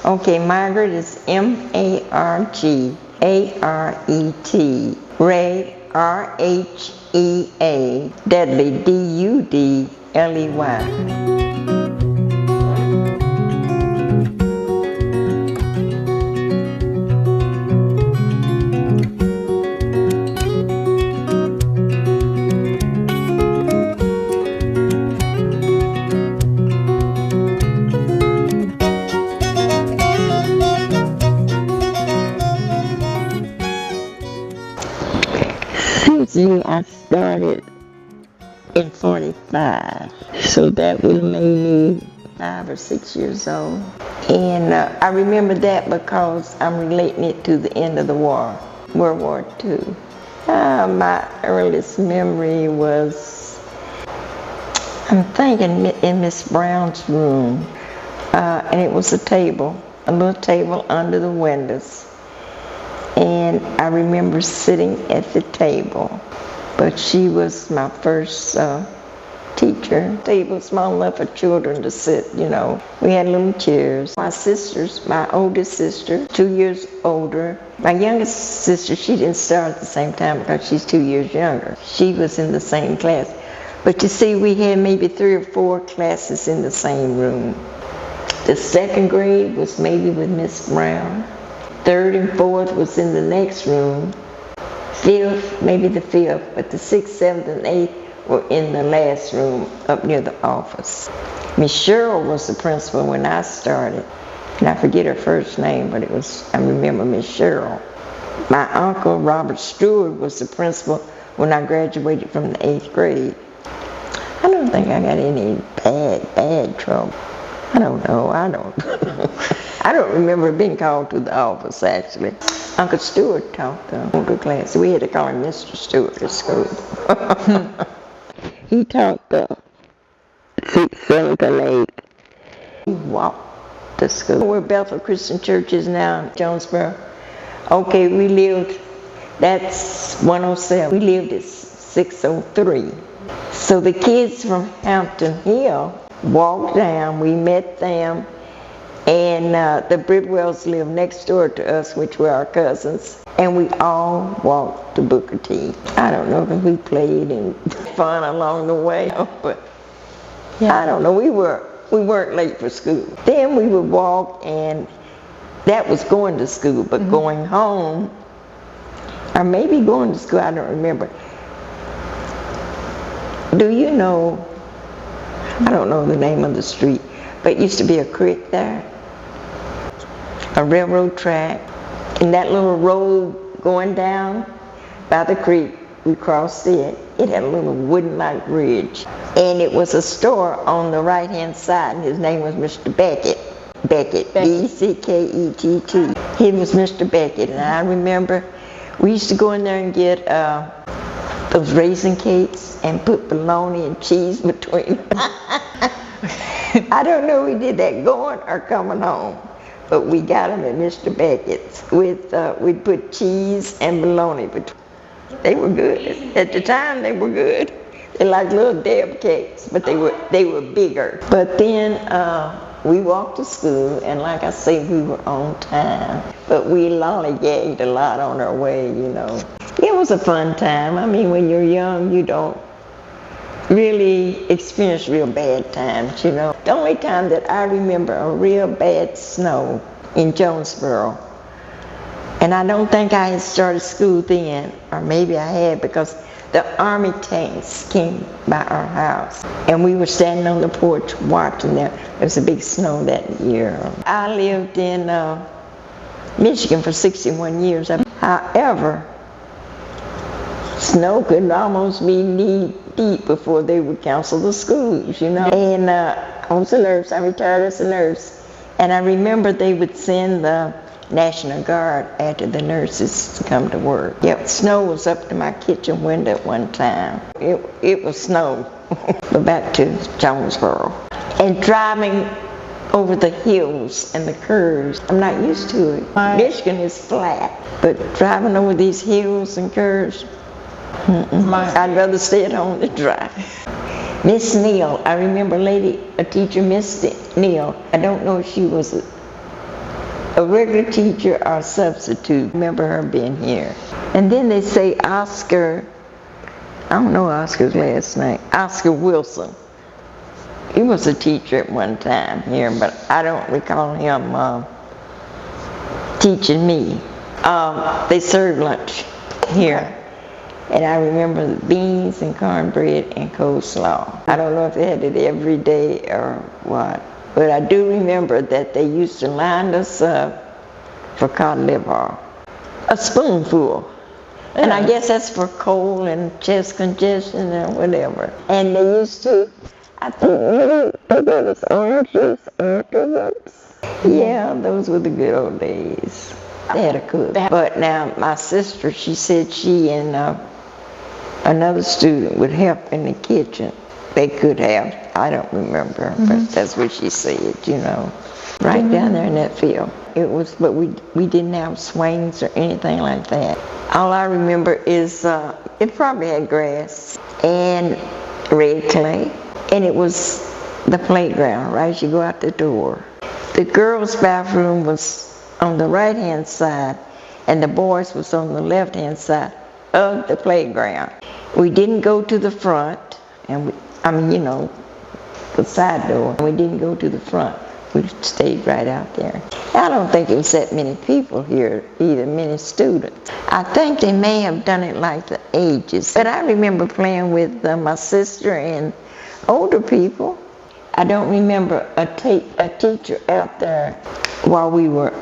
Okay, Margaret is M-A-R-G-A-R-E-T. Ray, R-H-E-A. Dudley, D-U-D-L-E-Y. Usually I started in 45, so that would make me 5 or 6 years old. And I remember that because I'm relating it to the end of the war, World War II. My earliest memory was, I'm thinking in Miss Brown's room, and it was a little table under the windows. And I remember sitting at the table, but she was my first teacher. The table was small enough for children to sit, you know. We had little chairs. My sisters, my oldest sister, 2 years older. My youngest sister, she didn't start at the same time because she's 2 years younger. She was in the same class. But you see, we had maybe 3 or 4 classes in the same room. The second grade was maybe with Miss Brown. Third and fourth was in the next room. Fifth, maybe the fifth, but the sixth, seventh, and eighth were in the last room up near the office. Miss Sherrill was the principal when I started. And I forget her first name, but I remember Miss Sherrill. My uncle, Robert Stewart, was the principal when I graduated from the 8th grade. I don't think I got any bad trouble. I don't know, I don't remember being called to the office, actually. Uncle Stewart taught the older class. We had to call him Mr. Stewart at school. He taught the 6th, 7th, and 8th. He walked to school. Where Bethel Christian Church is now in Jonesborough. Okay, that's 107. We lived at 603. So the kids from Hampton Hill walked down, we met them, and the Birdwells lived next door to us, which were our cousins, and we all walked to Booker T. I don't know if we played and fun along the way, but yeah. I don't know, we weren't late for school. Then we would walk, and that was going to school, but going home, or maybe going to school, I don't remember. Do you know, I don't know the name of the street, but it used to be a creek there, a railroad track, and that little road going down by the creek, we crossed it. It had a little wooden-like bridge, and it was a store on the right-hand side, and his name was Mr. Beckett. Beckett, B-C-K-E-T-T. He was Mr. Beckett, and I remember we used to go in there and get those raisin cakes and put bologna and cheese between them. I don't know if we did that going or coming home, but we got them at Mr. Beckett's with, we'd put cheese and bologna between. They were good. At the time, they were good. They're like little dab cakes, but they were bigger. But then we walked to school, and like I say, we were on time. But we lollygagged a lot on our way, you know. It was a fun time. I mean, when you're young, you don't really experience real bad times, you know. The only time that I remember a real bad snow in Jonesborough, and I don't think I had started school then, or maybe I had, because the Army tanks came by our house, and we were standing on the porch watching them. There was a big snow that year. I lived in Michigan for 61 years. However, snow could almost be knee deep before they would cancel the schools, you know. And I was a nurse. I retired as a nurse. And I remember they would send the National Guard after the nurses to come to work. Yep, snow was up to my kitchen window at one time. It was snow. But back to Jonesborough. And driving over the hills and the curves, I'm not used to it. Michigan is flat, but driving over these hills and curves, I'd rather stay at home than drive. Miss Neal, I remember a teacher, Miss Neal. I don't know if she was a regular teacher or substitute. Remember her being here. And then they say Oscar, I don't know Oscar's last name, Oscar Wilson. He was a teacher at one time here, but I don't recall him teaching me. They served lunch here. And I remember beans and cornbread and coleslaw. I don't know if they had it every day or what, but I do remember that they used to line us up for cod liver, a spoonful. And I guess that's for cold and chest congestion and whatever. And they used to, I think, they gave us orange juice afterwards. Yeah, those were the good old days. They had a cook. But now my sister, she said she and another student would help in the kitchen. They could have, I don't remember, but that's what she said, you know. Right down there in that field. It was, but we didn't have swings or anything like that. All I remember is it probably had grass and red clay, and it was the playground right as you go out the door. The girls' bathroom was on the right-hand side, and the boys was on the left-hand side of the playground. We didn't go to the front, and the side door. We didn't go to the front. We stayed right out there. I don't think it was that many people here, either many students. I think they may have done it like the ages. But I remember playing with my sister and older people. I don't remember a teacher out there while we were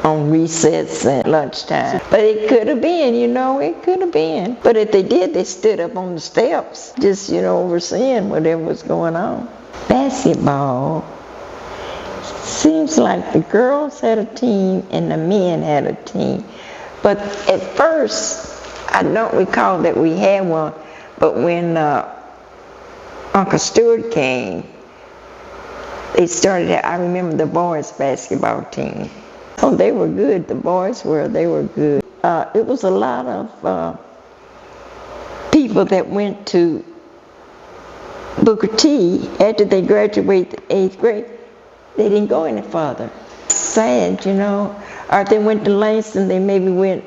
on recess and lunchtime. But it could have been, it could have been. But if they did, they stood up on the steps, just, overseeing whatever was going on. Basketball. Seems like the girls had a team and the men had a team. But at first, I don't recall that we had one, but when Uncle Stewart came, they started, I remember the boys' basketball team. Oh, they were good, the boys were, they were good. It was a lot of people that went to Booker T after they graduated the 8th grade. They didn't go any farther. Sad, or if they went to Langston, they maybe went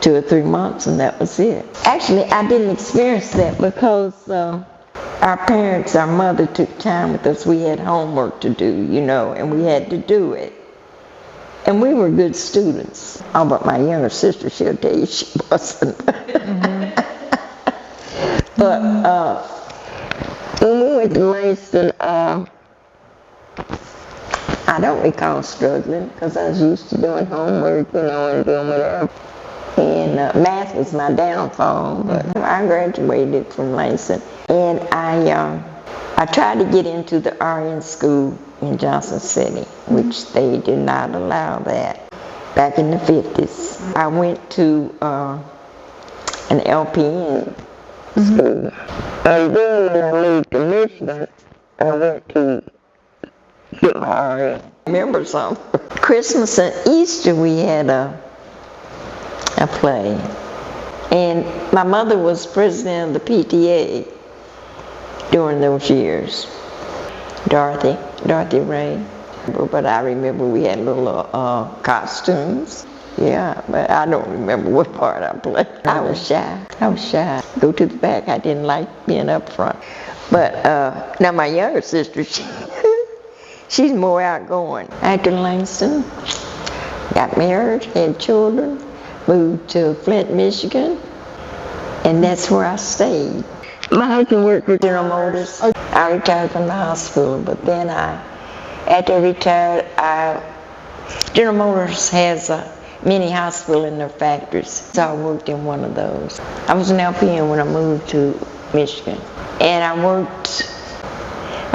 2 or 3 months and that was it. Actually, I didn't experience that because our parents, our mother took time with us. We had homework to do, and we had to do it. And we were good students. Oh, but my younger sister, she'll tell you she wasn't. But when we went to Langston, I don't recall struggling because I was used to doing homework, and doing whatever. And math was my downfall, but I graduated from Langston. And I tried to get into the RN school in Johnson City, which they did not allow that back in the 50s. I went to an LPN school. And then when I moved to Michigan, I went to get my RN. Remember something? Christmas and Easter we had a play. And my mother was president of the PTA during those years. Dorothy Ray. But I remember we had little costumes. Yeah, but I don't remember what part I played. I was shy. Go to the back. I didn't like being up front. But now my younger sister, she's more outgoing. After Langston, got married, had children, moved to Flint, Michigan, and that's where I stayed. My husband worked for General Motors. I retired from the hospital, but then after I retired, General Motors has a mini hospital in their factories, so I worked in one of those. I was an LPN when I moved to Michigan, and I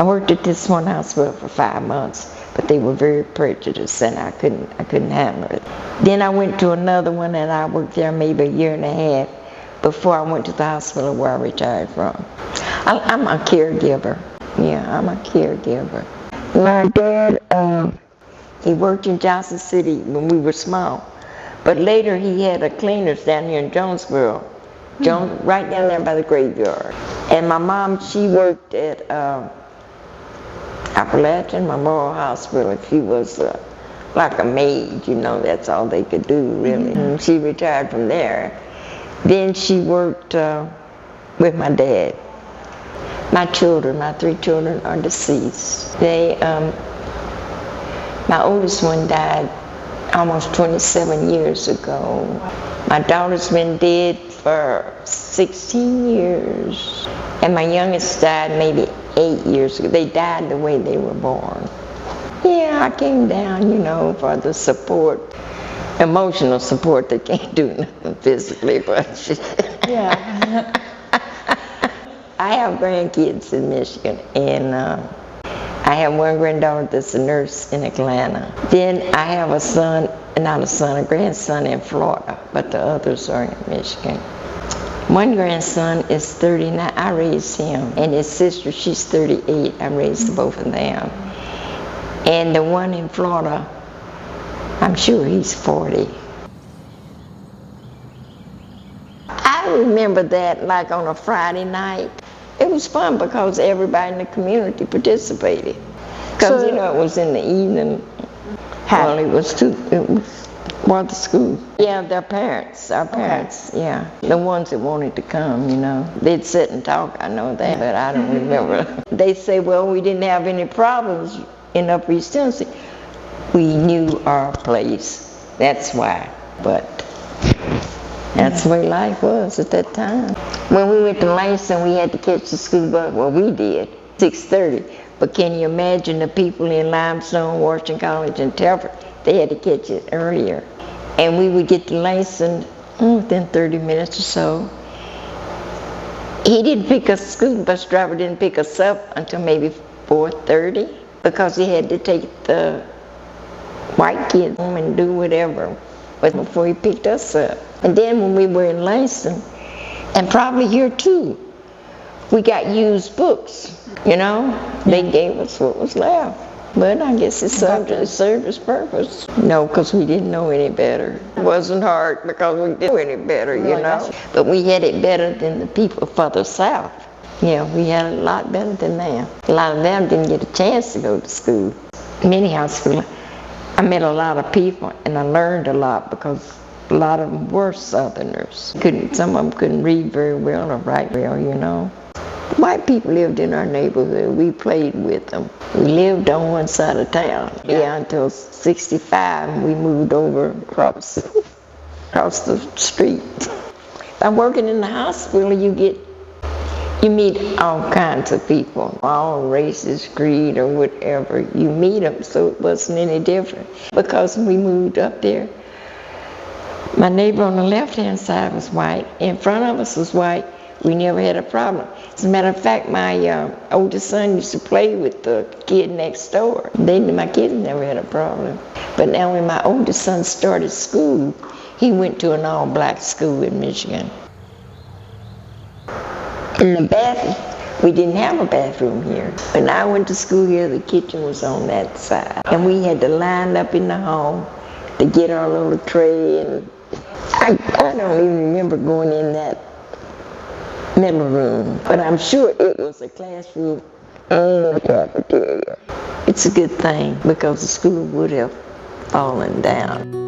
worked at this one hospital for 5 months, but they were very prejudiced, and I couldn't handle it. Then I went to another one, and I worked there maybe a year and a half before I went to the hospital where I retired from. I'm a caregiver. Yeah, I'm a caregiver. My dad, he worked in Johnson City when we were small, but later he had a cleaners down here in Jonesborough, right down there by the graveyard. And my mom, she worked at Appalachian Memorial Hospital. She was like a maid, that's all they could do, really. And she retired from there. Then she worked with my dad. My 3 children are deceased. My oldest one died almost 27 years ago. My daughter's been dead for 16 years. And my youngest died maybe 8 years ago. They died the way they were born. Yeah, I came down, for the support, emotional support. They can't do nothing physically, but Yeah. I have grandkids in Michigan, and I have one granddaughter that's a nurse in Atlanta. Then I have a grandson in Florida, but the others are in Michigan. One grandson is 39, I raised him, and his sister, she's 38, I raised both of them. And the one in Florida, I'm sure he's 40. I remember that like on a Friday night. It was fun because everybody in the community participated. Because, it was in the evening. Well, it was for the school. Yeah, our parents, yeah. The ones that wanted to come, They'd sit and talk, I know that, but I don't remember. They say, well, we didn't have any problems in Upper East Tennessee. We knew our place, that's why. But that's the way life was at that time. When we went to Langston, we had to catch the school bus. Well, we did, 6:30. But can you imagine the people in Limestone, Washington College, and Telford? They had to catch it earlier. And we would get to Langston within 30 minutes or so. The school bus driver didn't pick us up until maybe 4:30 because he had to take the white kids home and do whatever before he picked us up. And then when we were in Langston, and probably here too, we got used books, They gave us what was left. But I guess it served its purpose. No, because we didn't know any better. It wasn't hard because we didn't know any better, But we had it better than the people further south. Yeah, we had it a lot better than them. A lot of them didn't get a chance to go to school. Many high school, I met a lot of people and I learned a lot because a lot of them were Southerners. Some of them couldn't read very well or write well, White people lived in our neighborhood. We played with them. We lived on one side of town. Yeah, until 65, we moved over across the street. By working in the hospital, you meet all kinds of people, all races, creed, or whatever. You meet them, so it wasn't any different. Because when we moved up there, my neighbor on the left-hand side was white. In front of us was white. We never had a problem. As a matter of fact, my oldest son used to play with the kid next door. My kids never had a problem. But now when my oldest son started school, he went to an all-black school in Michigan. In the bathroom, we didn't have a bathroom here. When I went to school here, the kitchen was on that side. And we had to line up in the hall to get our little tray. And I don't even remember going in that middle room, but I'm sure it was a classroom and a cafeteria. It's a good thing because the school would have fallen down.